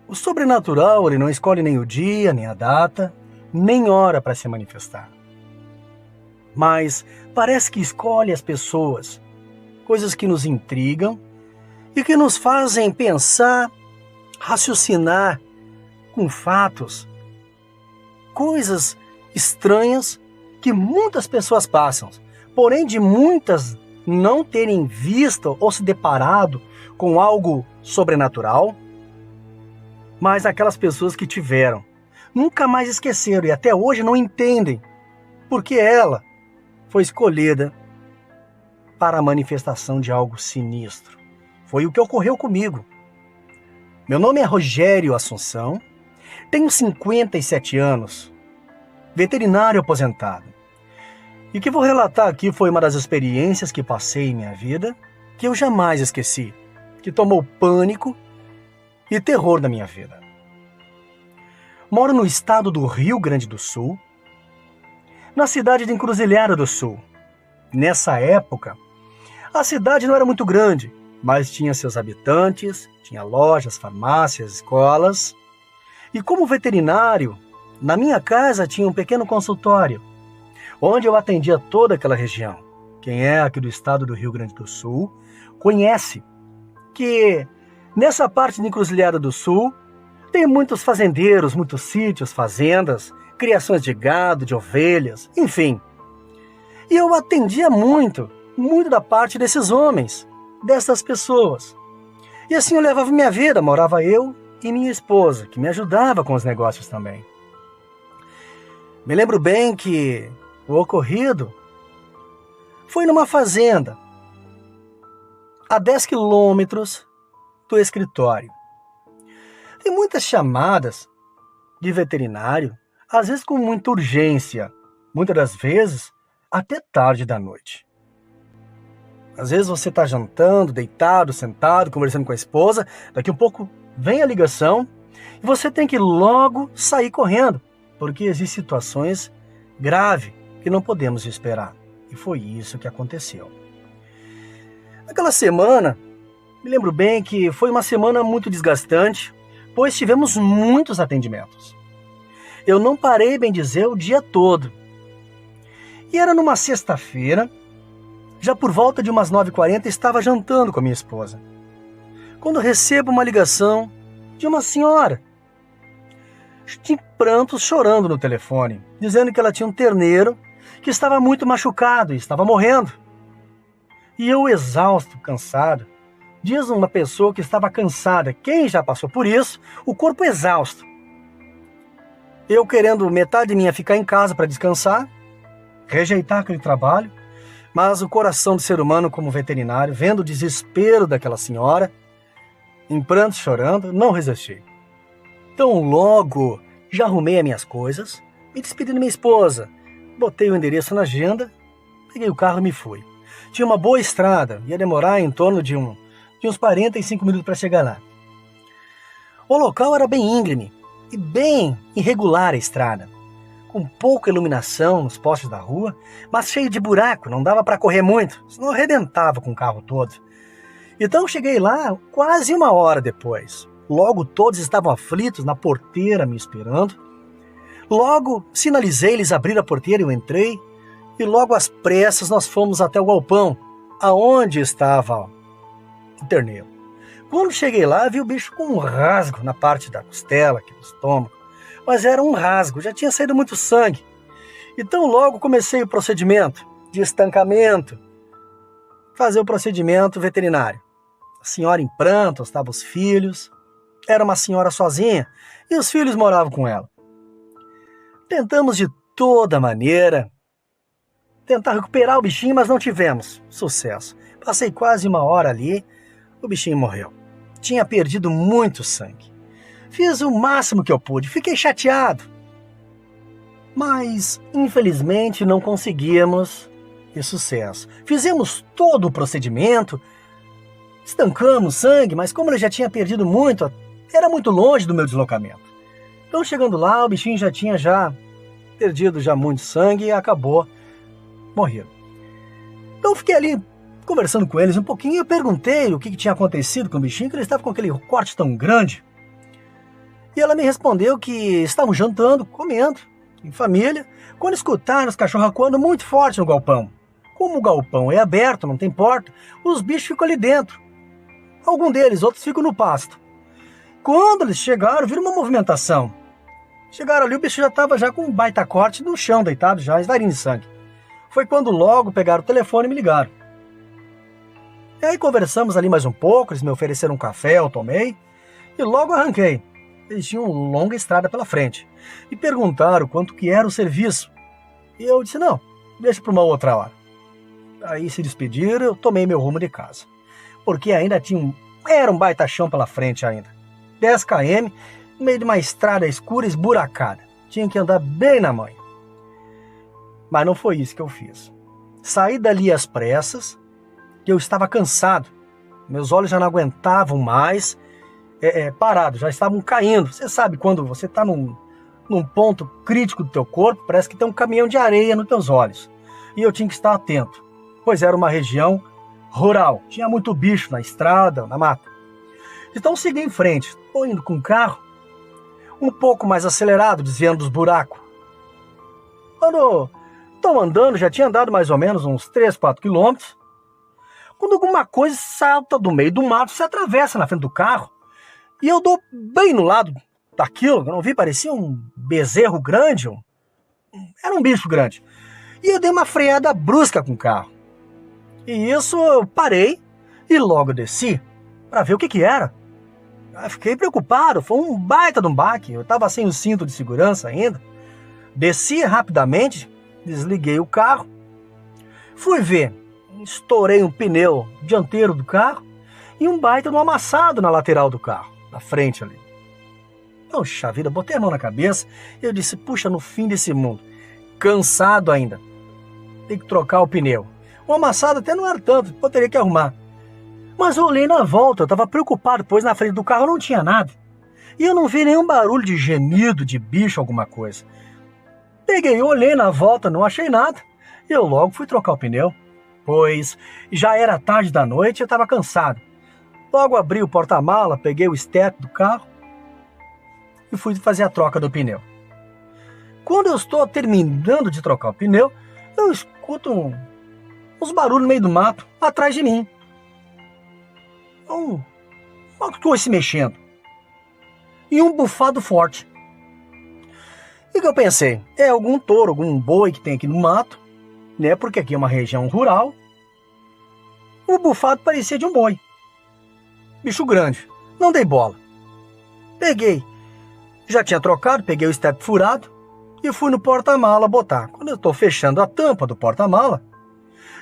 O sobrenatural, ele não escolhe nem o dia, nem a data, nem hora para se manifestar. Mas parece que escolhe as pessoas, coisas que nos intrigam e que nos fazem pensar, raciocinar com fatos, coisas estranhas que muitas pessoas passam, porém de muitas não terem visto ou se deparado com algo sobrenatural, mas aquelas pessoas que tiveram, nunca mais esqueceram e até hoje não entendem porque ela foi escolhida para a manifestação de algo sinistro. Foi o que ocorreu comigo. Meu nome é Rogério Assunção, tenho 57 anos, veterinário aposentado. E o que vou relatar aqui foi uma das experiências que passei em minha vida, que eu jamais esqueci, que tomou pânico e terror da minha vida. Moro no estado do Rio Grande do Sul, na cidade de Encruzilhada do Sul. Nessa época, a cidade não era muito grande, mas tinha seus habitantes, tinha lojas, farmácias, escolas. E como veterinário, na minha casa tinha um pequeno consultório, onde eu atendia toda aquela região. Quem é aqui do estado do Rio Grande do Sul conhece que nessa parte de Encruzilhada do Sul tem muitos fazendeiros, muitos sítios, fazendas, criações de gado, de ovelhas, enfim. E eu atendia muito da parte desses homens, dessas pessoas. E assim eu levava minha vida, morava eu e minha esposa, que me ajudava com os negócios também. Me lembro bem que o ocorrido foi numa fazenda, a 10 quilômetros do escritório. Tem muitas chamadas de veterinário, às vezes com muita urgência, muitas das vezes até tarde da noite. Às vezes você está jantando, deitado, sentado, conversando com a esposa, daqui um pouco vem a ligação e você tem que logo sair correndo, porque existem situações graves que não podemos esperar. E foi isso que aconteceu. Naquela semana, me lembro bem que foi uma semana muito desgastante, pois tivemos muitos atendimentos. Eu não parei, bem dizer, o dia todo. E era numa sexta-feira, já por volta de umas 9h40, estava jantando com a minha esposa, quando recebo uma ligação de uma senhora, de prantos, chorando no telefone, dizendo que ela tinha um terneiro que estava muito machucado e estava morrendo. E eu, exausto, cansado, diz uma pessoa que estava cansada, quem já passou por isso, o corpo exausto. Eu querendo metade minha ficar em casa para descansar, rejeitar aquele trabalho, mas o coração do ser humano como veterinário, vendo o desespero daquela senhora, em prantos, chorando, não resisti. Então logo já arrumei as minhas coisas, me despedi da minha esposa, botei o endereço na agenda, peguei o carro e me fui. Tinha uma boa estrada, ia demorar em torno de uns 45 minutos para chegar lá. O local era bem íngreme e bem irregular a estrada, com pouca iluminação nos postes da rua, mas cheio de buraco, não dava para correr muito, senão eu arrebentava com o carro todo. Então eu cheguei lá quase 1 hora depois. Logo todos estavam aflitos na porteira me esperando. Logo sinalizei, eles abriram a porteira, eu entrei e logo às pressas nós fomos até o galpão, aonde estava o terneiro. Quando cheguei lá, vi o bicho com um rasgo na parte da costela, aqui do estômago, mas era um rasgo, já tinha saído muito sangue. Então logo comecei o procedimento de estancamento, fazer o procedimento veterinário. A senhora em prantos, estavam os filhos, era uma senhora sozinha e os filhos moravam com ela. Tentamos de toda maneira tentar recuperar o bichinho, mas não tivemos sucesso. Passei quase 1 hora ali, o bichinho morreu. Tinha perdido muito sangue. Fiz o máximo que eu pude, fiquei chateado. Mas, infelizmente, não conseguimos ter sucesso. Fizemos todo o procedimento, estancamos sangue, mas como ele já tinha perdido muito, era muito longe do meu deslocamento. Então, chegando lá, o bichinho já tinha perdido muito sangue e acabou morrendo. Então, eu fiquei ali conversando com eles um pouquinho e eu perguntei o que tinha acontecido com o bichinho, que ele estava com aquele corte tão grande. E ela me respondeu que estavam jantando, comendo, em família, quando escutaram os cachorros acuando muito forte no galpão. Como o galpão é aberto, não tem porta, os bichos ficam ali dentro. Alguns deles, outros ficam no pasto. Quando eles chegaram, viram uma movimentação. Chegaram ali, o bicho já estava com um baita corte no chão, deitado já, esvarinho de sangue. Foi quando logo pegaram o telefone e me ligaram. E aí conversamos ali mais um pouco, eles me ofereceram um café, eu tomei, e logo arranquei. Eles tinham uma longa estrada pela frente. E perguntaram quanto que era o serviço. E eu disse, não, deixa para uma outra hora. Aí se despediram, eu tomei meu rumo de casa. Porque ainda tinha era um baita chão pela frente ainda. 10 km, no meio de uma estrada escura e esburacada. Tinha que andar bem na manha. Mas não foi isso que eu fiz. Saí dali às pressas, que eu estava cansado. Meus olhos já não aguentavam mais, parado, já estavam caindo. Você sabe quando você está num ponto crítico do teu corpo, parece que tem um caminhão de areia nos teus olhos. E eu tinha que estar atento, pois era uma região rural. Tinha muito bicho na estrada, na mata. Então segui em frente, estou indo com o carro, um pouco mais acelerado, desviando dos buracos. Quando estou andando, já tinha andado mais ou menos uns 3, 4 quilômetros, quando alguma coisa salta do meio do mato, se atravessa na frente do carro, e eu dou bem no lado daquilo, eu não vi, parecia um bezerro grande, era um bicho grande. E eu dei uma freada brusca com o carro. E isso eu parei e logo desci para ver o que era. Eu fiquei preocupado, foi um baita de um baque, eu estava sem o cinto de segurança ainda. Desci rapidamente, desliguei o carro, fui ver, estourei um pneu dianteiro do carro e um baita de um amassado na lateral do carro, na frente ali. Poxa vida, botei a mão na cabeça e eu disse, puxa, no fim desse mundo, cansado ainda, tem que trocar o pneu. O amassado até não era tanto, teria que arrumar. Mas eu olhei na volta, eu estava preocupado, pois na frente do carro não tinha nada. E eu não vi nenhum barulho de gemido, de bicho, alguma coisa. Peguei, olhei na volta, não achei nada. E eu logo fui trocar o pneu, pois já era tarde da noite e eu estava cansado. Logo abri o porta-mala, peguei o step do carro e fui fazer a troca do pneu. Quando eu estou terminando de trocar o pneu, eu escuto uns barulhos no meio do mato, atrás de mim. Uma coisa se mexendo. E um bufado forte. E o que eu pensei? É algum touro, algum boi que tem aqui no mato, né? Porque aqui é uma região rural. O bufado parecia de um boi. Bicho grande. Não dei bola. Peguei. Já tinha trocado, peguei o step furado e fui no porta-mala botar. Quando eu estou fechando a tampa do porta-mala,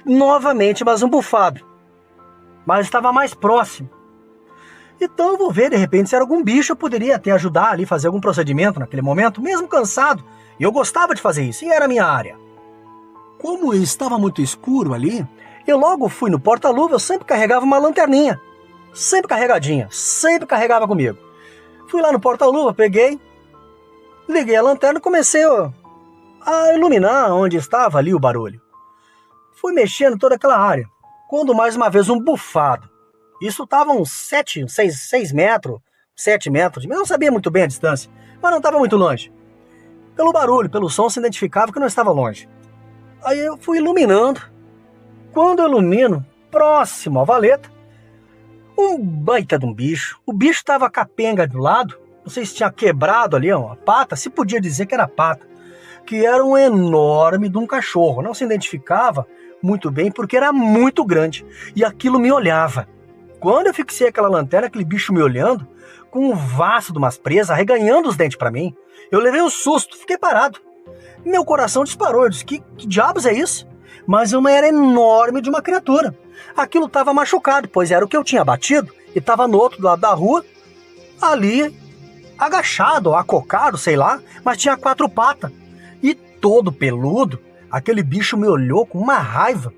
novamente mais um bufado. Mas estava mais próximo. Então eu vou ver, de repente, se era algum bicho, eu poderia até ajudar ali, fazer algum procedimento naquele momento, mesmo cansado. E eu gostava de fazer isso, e era a minha área. Como estava muito escuro ali, eu logo fui no porta-luva, eu sempre carregava uma lanterninha. Sempre carregadinha, sempre carregava comigo. Fui lá no porta-luva, peguei, liguei a lanterna e comecei a iluminar onde estava ali o barulho. Fui mexendo toda aquela área, quando mais uma vez um bufado. Isso estava uns 6 metros, 7 metros, eu não sabia muito bem a distância, mas não estava muito longe. Pelo barulho, pelo som, se identificava que não estava longe. Aí eu fui iluminando. Quando eu ilumino, próximo à valeta, um baita de um bicho. O bicho estava capenga do lado, não sei se tinha quebrado ali uma pata, se podia dizer que era pata, que era um enorme de um cachorro. Não se identificava muito bem porque era muito grande e aquilo me olhava. Quando eu fixei aquela lanterna, aquele bicho me olhando, com um vaso de umas presas, arreganhando os dentes para mim, eu levei um susto, fiquei parado. Meu coração disparou, eu disse, que diabos é isso? Mas uma era enorme de uma criatura. Aquilo estava machucado, pois era o que eu tinha batido e estava no outro lado da rua, ali, agachado, acocado, sei lá, mas tinha 4 patas. E todo peludo, aquele bicho me olhou com uma raiva,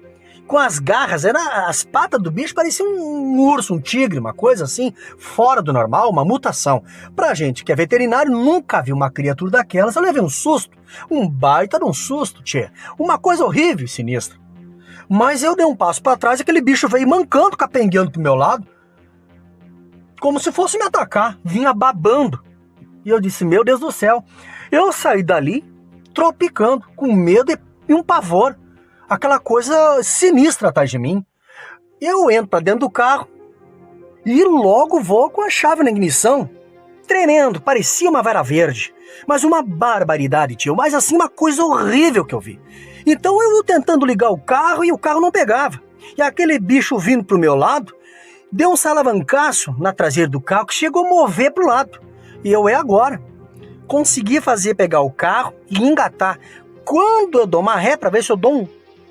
com as garras, as patas do bicho pareciam um urso, um tigre, uma coisa assim, fora do normal, uma mutação. Pra gente que é veterinário, nunca viu uma criatura daquelas, eu levei um susto, um baita de um susto, tchê, uma coisa horrível e sinistra. Mas eu dei um passo pra trás e aquele bicho veio mancando, capengueando pro meu lado, como se fosse me atacar, vinha babando. E eu disse, meu Deus do céu. Eu saí dali tropicando, com medo e um pavor. Aquela coisa sinistra atrás de mim. Eu entro para dentro do carro e logo vou com a chave na ignição. Tremendo, parecia uma vara verde. Mas uma barbaridade, tio. Mas assim, uma coisa horrível que eu vi. Então eu tentando ligar o carro e o carro não pegava. E aquele bicho vindo pro meu lado, deu um salavancaço na traseira do carro que chegou a mover pro lado. E eu, agora. Consegui fazer pegar o carro e engatar. Quando eu dou uma ré para ver se eu dou um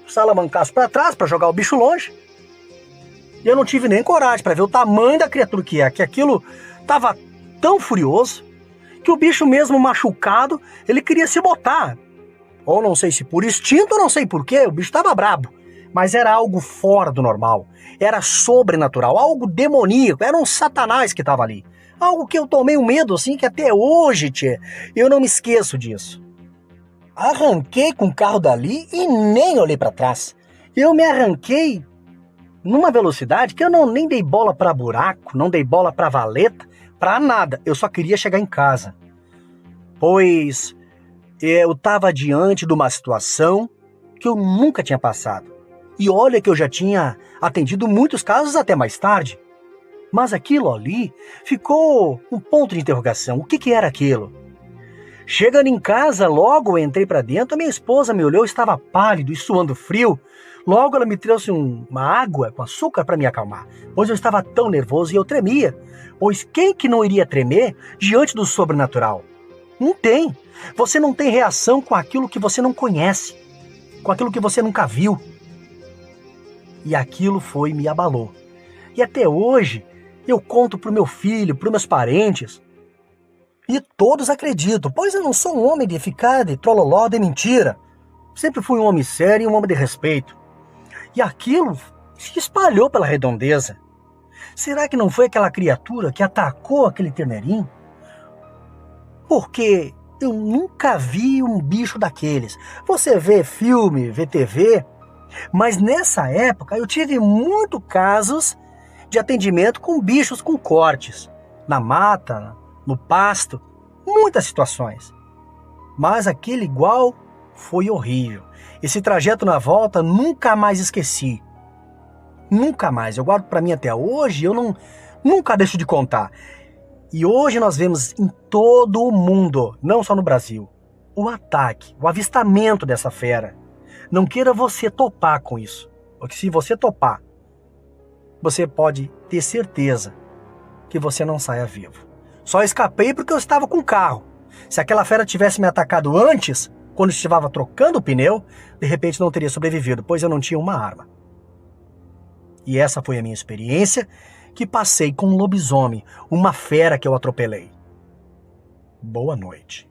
salavancaço para trás para jogar o bicho longe, eu não tive nem coragem para ver o tamanho da criatura que é, que aquilo tava tão furioso que o bicho mesmo machucado, ele queria se botar. Ou não sei se por instinto, ou não sei porquê, o bicho tava brabo. Mas era algo fora do normal, era sobrenatural, algo demoníaco, era um satanás que tava ali. Algo que eu tomei um medo assim que até hoje, tchê, eu não me esqueço disso. Arranquei com o carro dali e nem olhei para trás. Eu me arranquei numa velocidade que eu nem dei bola para buraco, não dei bola para valeta, para nada. Eu só queria chegar em casa. Pois eu estava diante de uma situação que eu nunca tinha passado. E olha que eu já tinha atendido muitos casos até mais tarde. Mas aquilo ali ficou um ponto de interrogação. O que era aquilo? Chegando em casa, logo eu entrei para dentro, a minha esposa me olhou, estava pálido e suando frio. Logo ela me trouxe uma água com açúcar para me acalmar, pois eu estava tão nervoso e eu tremia. Pois quem que não iria tremer diante do sobrenatural? Não tem. Você não tem reação com aquilo que você não conhece, com aquilo que você nunca viu. E aquilo me abalou. E até hoje eu conto para o meu filho, para os meus parentes. E todos acreditam, pois eu não sou um homem de ficar de trololó, de mentira. Sempre fui um homem sério e um homem de respeito. E aquilo se espalhou pela redondeza. Será que não foi aquela criatura que atacou aquele terneirinho? Porque eu nunca vi um bicho daqueles. Você vê filme, vê TV, mas nessa época eu tive muitos casos de atendimento com bichos com cortes, na mata, no pasto, muitas situações. Mas aquele igual foi horrível. Esse trajeto na volta nunca mais esqueci. Nunca mais. Eu guardo para mim até hoje, eu nunca deixo de contar. E hoje nós vemos em todo o mundo, não só no Brasil, o ataque, o avistamento dessa fera. Não queira você topar com isso, porque se você topar, você pode ter certeza que você não saia vivo. Só escapei porque eu estava com o carro. Se aquela fera tivesse me atacado antes, quando eu estava trocando o pneu, de repente não teria sobrevivido, pois eu não tinha uma arma. E essa foi a minha experiência que passei com um lobisomem, uma fera que eu atropelei. Boa noite.